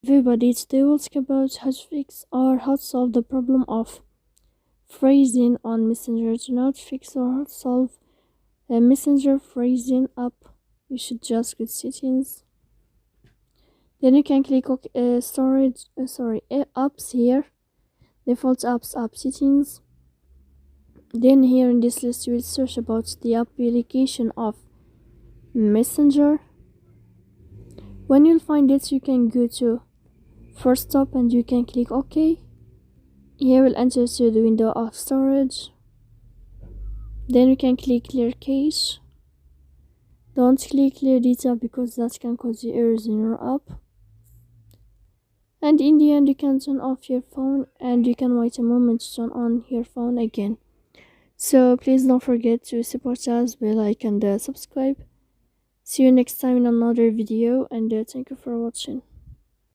Everybody, today we'll talk about how to fix or how to solve the problem of phrasing on Messenger. To not fix or how to solve a Messenger phrasing up, you should just go to settings. Then you can click apps here, default apps, app settings. Then here in this list you will search about the application of Messenger. When you'll find it, you can go to first stop and you can click OK. Here will enter to the window of storage. Then you can click clear cache. Don't click clear data because that can cause you errors in your app. And in the end, you can turn off your phone and you can wait a moment to turn on your phone again. So please don't forget to support us by like and subscribe. See you next time in another video, and thank you for watching.